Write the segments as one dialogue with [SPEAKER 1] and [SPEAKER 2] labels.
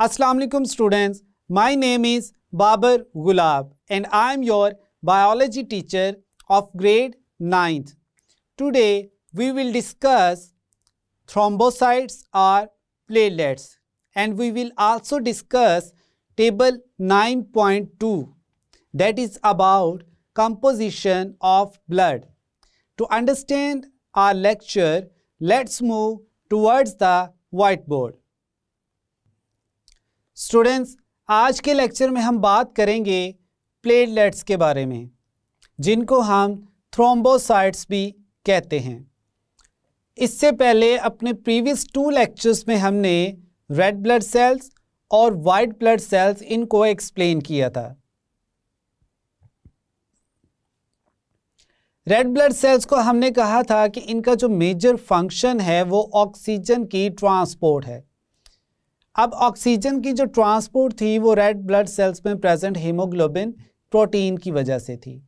[SPEAKER 1] Assalamu alaikum students, my name is Babar Gulab and I am your biology teacher of grade 9th. Today we will discuss thrombocytes or platelets and we will also discuss table 9.2 that is about composition of blood. To understand our lecture, let's move towards the whiteboard. Students, आज के lecture में हम बात करेंगे platelets के बारे में, जिनको हम थ्रोम्बोसाइट्स भी कहते हैं। इससे पहले अपने प्रीवियस 2 लेक्चर्स में हमने रेड ब्लड सेल्स और वाइट ब्लड सेल्स इनको एक्सप्लेन किया था। रेड ब्लड सेल्स को हमने कहा था कि इनका जो मेजर फंक्शन है वो ऑक्सीजन की ट्रांसपोर्ट है। अब ऑक्सीजन की जो ट्रांसपोर्ट थी वो रेड ब्लड सेल्स में प्रेजेंट हीमोग्लोबिन प्रोटीन की वजह से थी।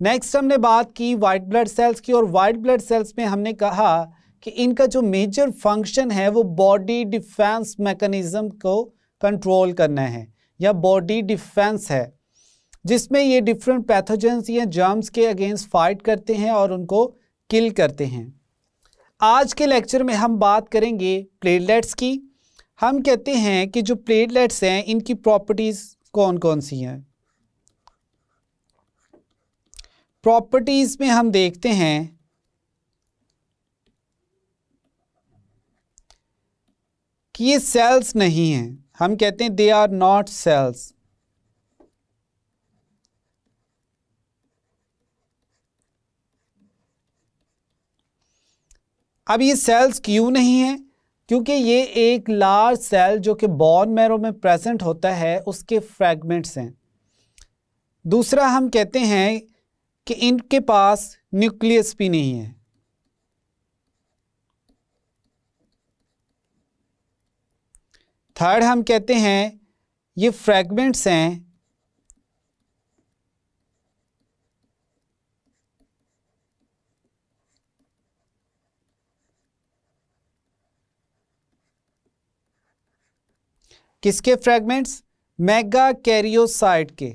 [SPEAKER 1] नेक्स्ट हमने बात की वाइट ब्लड सेल्स की, और वाइट ब्लड सेल्स में हमने कहा कि इनका जो मेजर फंक्शन है वो बॉडी डिफेंस मैकेनिज्म को कंट्रोल करना है या बॉडी डिफेंस है, जिसमें ये डिफरेंट पैथोजेंस या जर्म्स के अगेंस्ट फाइट करते हैं और उनको किल करते हैं। आज के लेक्चर में हम बात करेंगे प्लेटलेट्स की। हम कहते हैं कि जो प्लेटलेट्स हैं इनकी प्रॉपर्टीज़ कौन कौन सी हैं। प्रॉपर्टीज़ में हम देखते हैं कि ये सेल्स नहीं हैं। हम कहते हैं दे आर नॉट सेल्स। अब ये सेल्स क्यों नहीं हैं? क्योंकि ये एक लार्ज सेल जो कि बोन मैरो में प्रेजेंट होता है उसके फ्रैगमेंट्स हैं। दूसरा हम कहते हैं कि इनके पास न्यूक्लियस भी नहीं है। थर्ड हम कहते हैं ये फ्रैगमेंट्स हैं किसके फ्रैगमेंट्स? मेगा कैरियोसाइट के।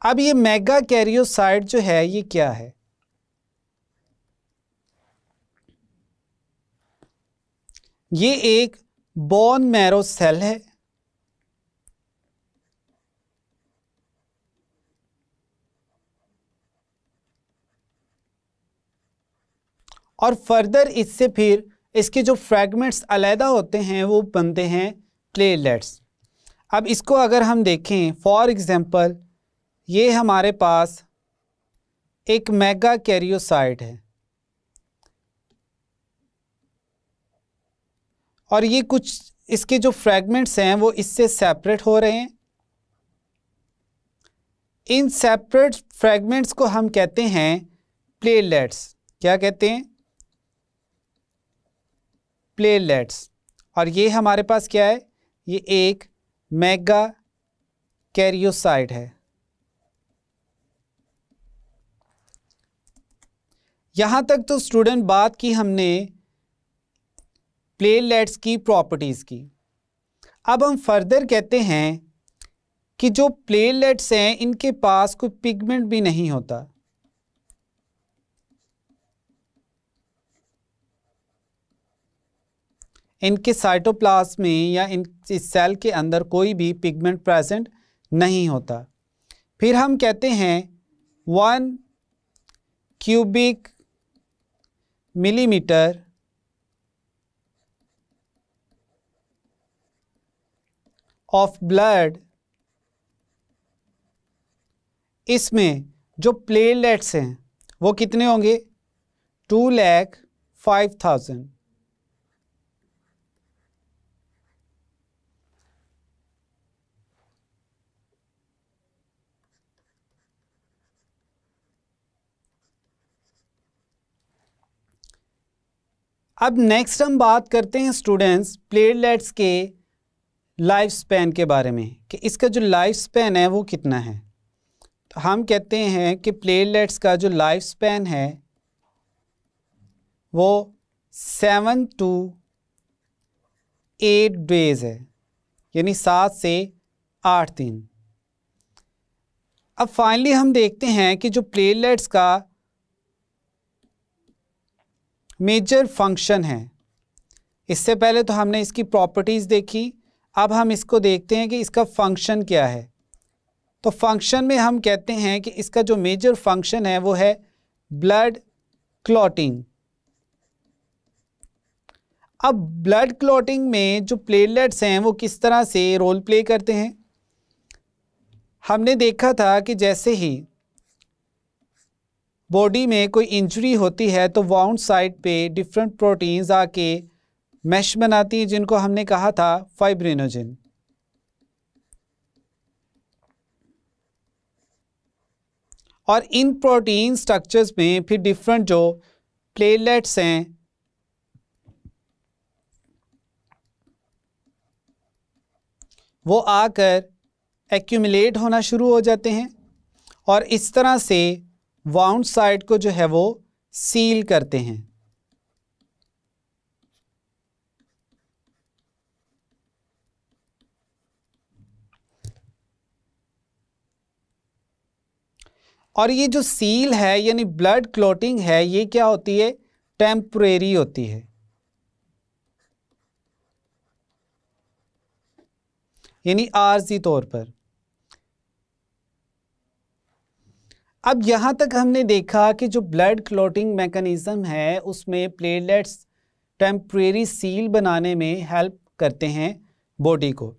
[SPEAKER 1] अब ये मेगा कैरियोसाइट जो है ये क्या है? ये एक बोन मैरो सेल है और फर्दर इससे फिर इसके जो फ्रैगमेंट्स अलहदा होते हैं वो बनते हैं प्लेटलेट्स। अब इसको अगर हम देखें, फॉर एग्जांपल ये हमारे पास एक मेगा कैरियोसाइट है और ये कुछ इसके जो फ्रैगमेंट्स हैं वो इससे सेपरेट हो रहे हैं। इन सेपरेट फ्रैगमेंट्स को हम कहते हैं प्लेटलेट्स। क्या कहते हैं? प्लेटलेट्स। और ये हमारे पास क्या है? ये एक मेगा कैरियोसाइट है। यहाँ तक तो स्टूडेंट बात की हमने प्लेटलेट्स की प्रॉपर्टीज़ की। अब हम फर्दर कहते हैं कि जो प्लेटलेट्स हैं इनके पास कोई पिगमेंट भी नहीं होता। इनके साइटोप्लाज्म में या इस सेल के अंदर कोई भी पिगमेंट प्रेजेंट नहीं होता। फिर हम कहते हैं 1 क्यूबिक मिलीमीटर ऑफ ब्लड, इसमें जो प्लेटलेट्स हैं वो कितने होंगे? 2,05,000। अब नेक्स्ट हम बात करते हैं स्टूडेंट्स प्लेटलेट्स के लाइफ स्पैन के बारे में कि इसका जो लाइफ स्पैन है वो कितना है। तो हम कहते हैं कि प्लेटलेट्स का जो लाइफ स्पैन है वो 7 to 8 डेज है, यानी 7 से 8 दिन। अब फाइनली हम देखते हैं कि जो प्लेटलेट्स का मेजर फंक्शन है, इससे पहले तो हमने इसकी प्रॉपर्टीज़ देखी, अब हम इसको देखते हैं कि इसका फंक्शन क्या है। तो फंक्शन में हम कहते हैं कि इसका जो मेजर फंक्शन है वो है ब्लड क्लॉटिंग। अब ब्लड क्लॉटिंग में जो प्लेटलेट्स हैं वो किस तरह से रोल प्ले करते हैं, हमने देखा था कि जैसे ही बॉडी में कोई इंजरी होती है तो वाउंड साइड पे डिफरेंट प्रोटीन्स आके मैश बनाती हैं, जिनको हमने कहा था फाइब्रिनोजन। और इन प्रोटीन स्ट्रक्चर्स में फिर डिफरेंट जो प्लेटलेट्स हैं वो आकर एक्यूमुलेट होना शुरू हो जाते हैं और इस तरह से वाउंड साइड को जो है वो सील करते हैं। और ये जो सील है यानी ब्लड क्लॉटिंग है, ये क्या होती है, टेम्परेरी होती है, यानी आर्जी तौर पर। अब यहाँ तक हमने देखा कि जो ब्लड क्लॉटिंग मैकेनिज्म है उसमें प्लेटलेट्स टेम्परेरी सील बनाने में हेल्प करते हैं बॉडी को।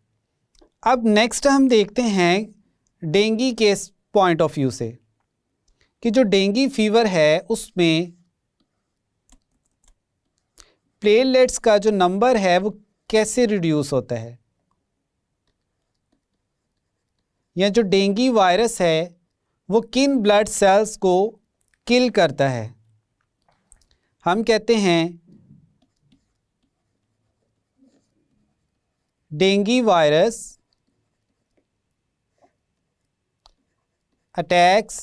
[SPEAKER 1] अब नेक्स्ट हम देखते हैं डेंगू के पॉइंट ऑफ व्यू से कि जो डेंगू फीवर है उसमें प्लेटलेट्स का जो नंबर है वो कैसे रिड्यूस होता है, या जो डेंगू वायरस है वो किन ब्लड सेल्स को किल करता है। हम कहते हैं डेंगू वायरस अटैक्स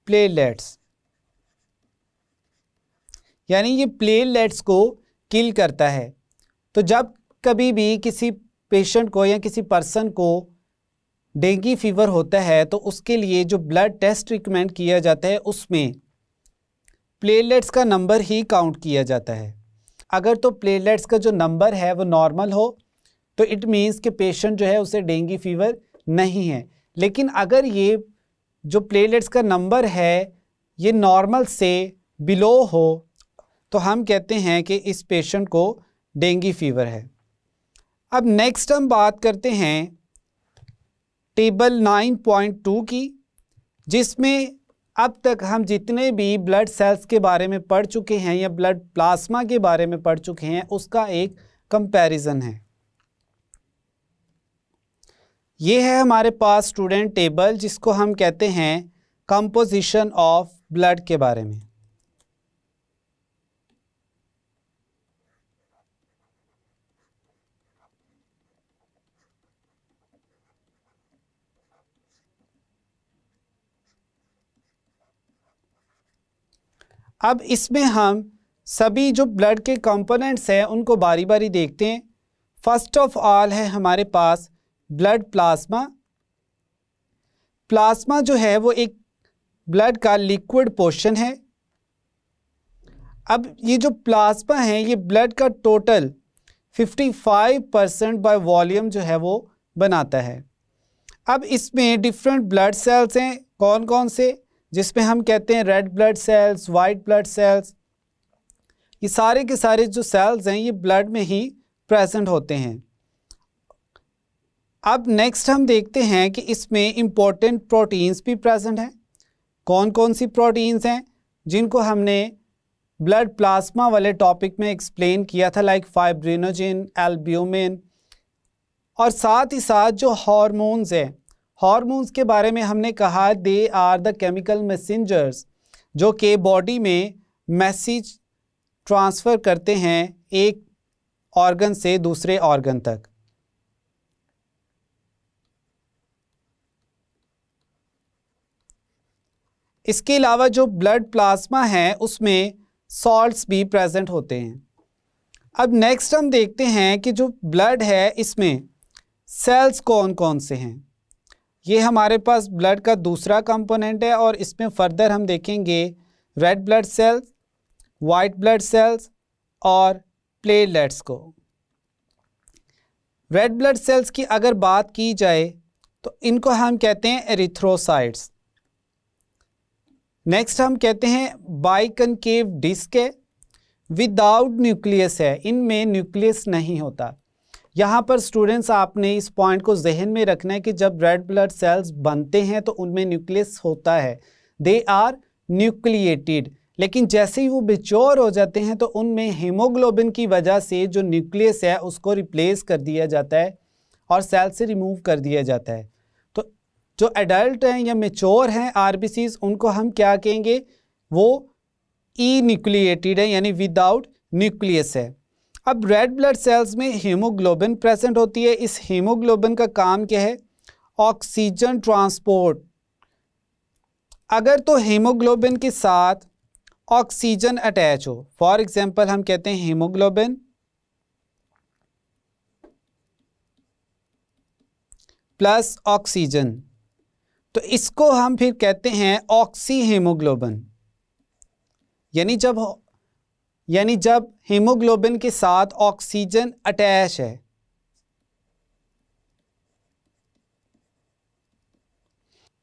[SPEAKER 1] प्लेटलेट्स, यानी ये प्लेटलेट्स को किल करता है। तो जब कभी भी किसी पेशेंट को या किसी पर्सन को डेंगू फीवर होता है तो उसके लिए जो ब्लड टेस्ट रिकमेंड किया जाता है उसमें प्लेटलेट्स का नंबर ही काउंट किया जाता है। अगर तो प्लेटलेट्स का जो नंबर है वो नॉर्मल हो तो इट मीन्स कि पेशेंट जो है उसे डेंगू फीवर नहीं है, लेकिन अगर ये जो प्लेटलेट्स का नंबर है ये नॉर्मल से बिलो हो तो हम कहते हैं कि इस पेशेंट को डेंगू फीवर है। अब नेक्स्ट हम बात करते हैं टेबल 9.2 की, जिसमें अब तक हम जितने भी ब्लड सेल्स के बारे में पढ़ चुके हैं या ब्लड प्लाज्मा के बारे में पढ़ चुके हैं उसका एक कंपैरिजन है। ये है हमारे पास स्टूडेंट टेबल जिसको हम कहते हैं कंपोजिशन ऑफ ब्लड के बारे में। अब इसमें हम सभी जो ब्लड के कंपोनेंट्स हैं उनको बारी बारी देखते हैं। फर्स्ट ऑफ ऑल है हमारे पास ब्लड प्लाज्मा। प्लाज्मा जो है वो एक ब्लड का लिक्विड पोर्शन है। अब ये जो प्लाज्मा है ये ब्लड का टोटल 55% बाय वॉल्यूम जो है वो बनाता है। अब इसमें डिफरेंट ब्लड सेल्स हैं, कौन कौन से, जिसमें हम कहते हैं red blood cells, white blood cells. ये सारे के सारे जो सेल्स हैं ये ब्लड में ही प्रेजेंट होते हैं। अब नेक्स्ट हम देखते हैं कि इसमें इम्पोर्टेंट प्रोटीन्स भी प्रेजेंट हैं। कौन कौन सी प्रोटीन्स हैं जिनको हमने ब्लड प्लाज्मा वाले टॉपिक में एक्सप्लेन किया था, लाइक फाइब्रिनोजन, एल्ब्यूमिन। और साथ ही साथ जो हार्मोन्स हैं, हार्मोन्स के बारे में हमने कहा they are the chemical messengers जो कि बॉडी में मैसेज ट्रांसफ़र करते हैं एक ऑर्गन से दूसरे ऑर्गन तक। इसके अलावा जो ब्लड प्लाज्मा है उसमें सॉल्ट्स भी प्रेजेंट होते हैं। अब नेक्स्ट हम देखते हैं कि जो ब्लड है इसमें सेल्स कौन कौन से हैं। ये हमारे पास ब्लड का दूसरा कंपोनेंट है और इसमें फर्दर हम देखेंगे red blood cells, white blood cells और प्लेटलेट्स को। रेड ब्लड सेल्स की अगर बात की जाए तो इनको हम कहते हैं एरिथ्रोसाइट्स। नेक्स्ट हम कहते हैं बाइकनकेव डिस्क है, विदाउट न्यूक्लियस है, इनमें न्यूक्लियस नहीं होता। यहाँ पर स्टूडेंट्स आपने इस पॉइंट को जहन में रखना है कि जब रेड ब्लड सेल्स बनते हैं तो उनमें न्यूक्लियस होता है, दे आर न्यूक्लिएटेड। लेकिन जैसे ही वो मैच्योर हो जाते हैं तो उनमें हीमोग्लोबिन की वजह से जो न्यूक्लियस है उसको रिप्लेस कर दिया जाता है और सेल से रिमूव कर दिया जाता है। तो जो एडल्ट हैं या मैच्योर हैं आरबीसीज, उनको हम क्या कहेंगे, वो ई न्यूक्लिएटेड है, यानी विदाउट न्यूक्लियस है। अब रेड ब्लड सेल्स में हीमोग्लोबिन प्रेजेंट होती है। इस हीमोग्लोबिन का काम क्या है, ऑक्सीजन ट्रांसपोर्ट। अगर तो हीमोग्लोबिन के साथ ऑक्सीजन अटैच हो, फॉर एग्जांपल हम कहते हैं हीमोग्लोबिन प्लस ऑक्सीजन, तो इसको हम फिर कहते हैं ऑक्सी हीमोग्लोबिन। यानी जब हीमोग्लोबिन के साथ ऑक्सीजन अटैच है।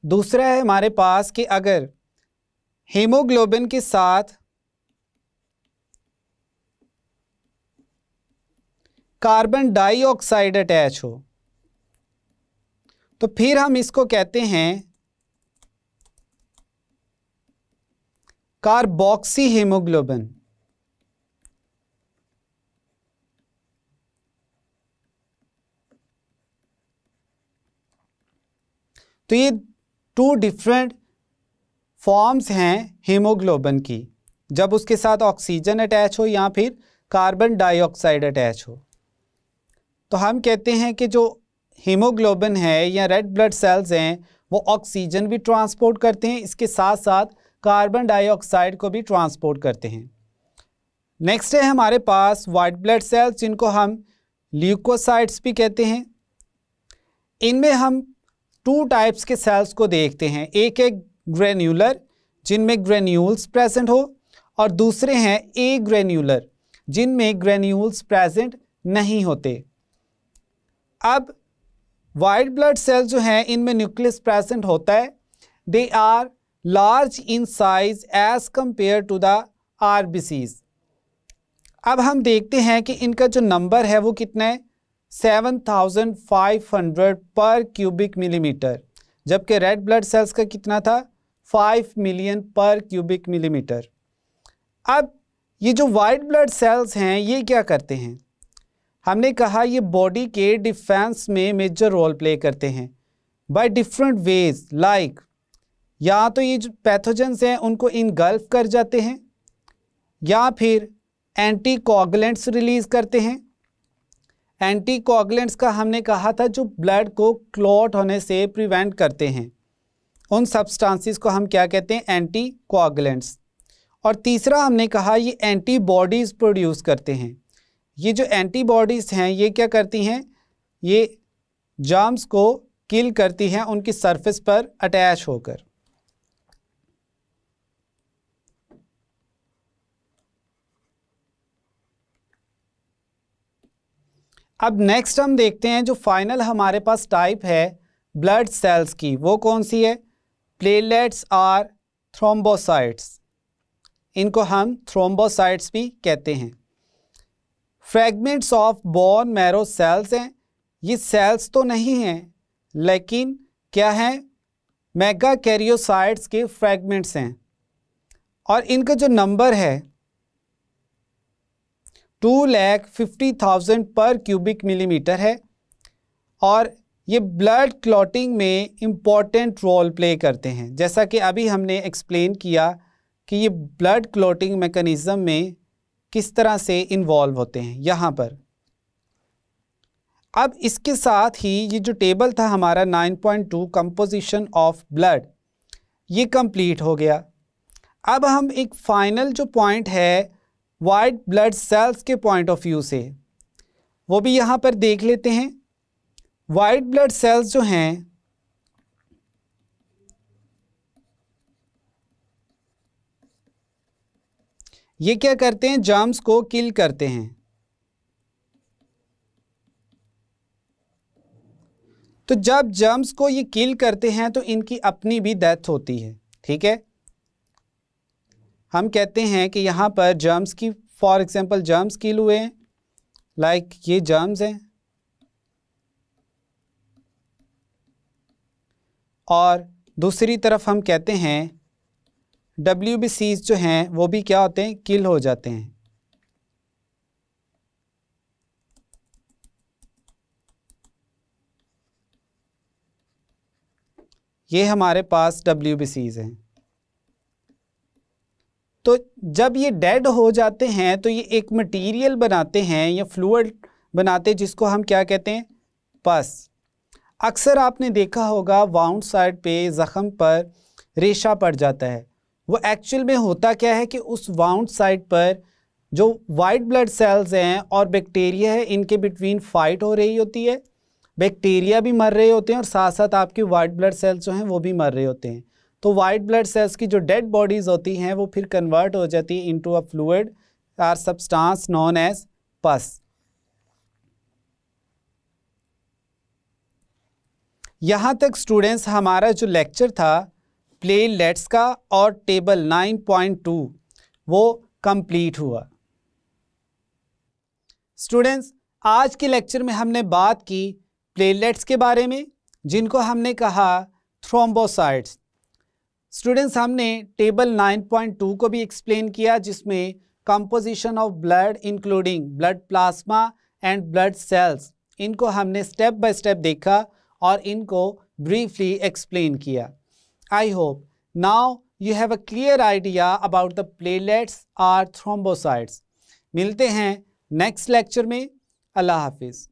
[SPEAKER 1] दूसरा है हमारे पास कि अगर हीमोग्लोबिन के साथ कार्बन डाइऑक्साइड अटैच हो तो फिर हम इसको कहते हैं कार्बोक्सी हीमोग्लोबिन। तो ये टू डिफरेंट फॉर्म्स हैं हीमोग्लोबिन की, जब उसके साथ ऑक्सीजन अटैच हो या फिर कार्बन डाइऑक्साइड अटैच हो। तो हम कहते हैं कि जो हीमोग्लोबिन है या रेड ब्लड सेल्स हैं वो ऑक्सीजन भी ट्रांसपोर्ट करते हैं, इसके साथ साथ कार्बन डाइऑक्साइड को भी ट्रांसपोर्ट करते हैं। नेक्स्ट है हमारे पास वाइट ब्लड सेल्स, जिनको हम ल्यूकोसाइट्स भी कहते हैं। इनमें हम टू टाइप्स के सेल्स को देखते हैं, एक है ग्रेन्यूलर जिनमें ग्रेन्यूल्स प्रेजेंट हो और दूसरे हैं ए ग्रेन्यूलर जिनमें ग्रेन्यूल्स प्रेजेंट नहीं होते। अब वाइट ब्लड सेल्स जो हैं इनमें न्यूक्लियस प्रेजेंट होता है, they are large in size as compare to the RBCs. अब हम देखते हैं कि इनका जो नंबर है वो कितना है, 7500 पर क्यूबिक मिलीमीटर, जबकि रेड ब्लड सेल्स का कितना था, 5 मिलियन पर क्यूबिक मिलीमीटर। अब ये जो वाइट ब्लड सेल्स हैं ये क्या करते हैं, हमने कहा ये बॉडी के डिफेंस में मेजर रोल प्ले करते हैं बाय डिफरेंट वेज, लाइक या तो ये जो पैथोजेंस हैं उनको इनगल्फ कर जाते हैं या फिर एंटीकोगुलेंट्स रिलीज करते हैं। एंटीकोगुलेंट्स का हमने कहा था जो ब्लड को क्लॉट होने से प्रिवेंट करते हैं, उन सब्सटेंसेस को हम क्या कहते हैं, एंटीकोगुलेंट्स। और तीसरा हमने कहा ये एंटीबॉडीज़ प्रोड्यूस करते हैं। ये जो एंटीबॉडीज़ हैं ये क्या करती हैं, ये जर्म्स को किल करती हैं उनकी सरफेस पर अटैच होकर। अब नेक्स्ट हम देखते हैं जो फाइनल हमारे पास टाइप है ब्लड सेल्स की, वो कौन सी है, प्लेटलेट्स और थ्रोम्बोसाइट्स। इनको हम थ्रोम्बोसाइट्स भी कहते हैं। Fragments of bone marrow cells हैं, ये सेल्स तो नहीं हैं लेकिन क्या हैं, मेगा कैरियोसाइट्स के फ्रैगमेंट्स हैं और इनका जो नंबर है 2,50,000 पर क्यूबिक मिलीमीटर है और ये ब्लड क्लॉटिंग में इम्पॉर्टेंट रोल प्ले करते हैं। जैसा कि अभी हमने एक्सप्लेन किया कि ये ब्लड क्लॉटिंग मैकेनिज़्म में किस तरह से इन्वॉल्व होते हैं यहाँ पर। अब इसके साथ ही ये जो टेबल था हमारा 9.2 कंपोजिशन ऑफ ब्लड, ये कंप्लीट हो गया। अब हम एक फाइनल जो पॉइंट है वाइट ब्लड सेल्स के पॉइंट ऑफ व्यू से वो भी यहाँ पर देख लेते हैं। वाइट ब्लड सेल्स जो हैं ये क्या करते हैं, जर्म्स को किल करते हैं। तो जब जर्म्स को ये किल करते हैं तो इनकी अपनी भी डेथ होती है। ठीक है, हम कहते हैं कि यहाँ पर जर्म्स की, फॉर एग्जांपल जर्म्स किल हुए हैं, लाइक ये जर्म्स हैं, और दूसरी तरफ हम कहते हैं WBCs जो हैं वो भी क्या होते हैं, किल हो जाते हैं। ये हमारे पास WBCs हैं। तो जब ये डेड हो जाते हैं तो ये एक मटेरियल बनाते हैं या फ्लूइड बनाते हैं जिसको हम क्या कहते हैं, पस। अक्सर आपने देखा होगा वाउंड साइड पे ज़ख़म पर रेशा पड़ जाता है। वो एक्चुअल में होता क्या है कि उस वाउंड साइड पर जो वाइट ब्लड सेल्स हैं और बैक्टीरिया है इनके बिटवीन फाइट हो रही होती है। बैक्टीरिया भी मर रहे होते हैं और साथ साथ आपके वाइट ब्लड सेल्स जो हैं वो भी मर रहे होते हैं। तो वाइट ब्लड सेल्स की जो डेड बॉडीज़ होती हैं वो फिर कन्वर्ट हो जाती है into a fluid or substance known as pus. यहाँ तक स्टूडेंट्स हमारा जो लेक्चर था प्लेटलेट्स का और टेबल 9.2 वो कंप्लीट हुआ। स्टूडेंट्स आज के लेक्चर में हमने बात की प्लेटलेट्स के बारे में जिनको हमने कहा थ्रोम्बोसाइट्स। स्टूडेंट्स हमने टेबल 9.2 को भी एक्सप्लेन किया जिसमें composition of blood including blood plasma and blood cells, इनको हमने स्टेप बाय स्टेप देखा और इनको ब्रीफली एक्सप्लेन किया। I hope now you have a clear idea about the platelets or thrombocytes। मिलते हैं नेक्स्ट लेक्चर में। अल्लाह हाफिज़।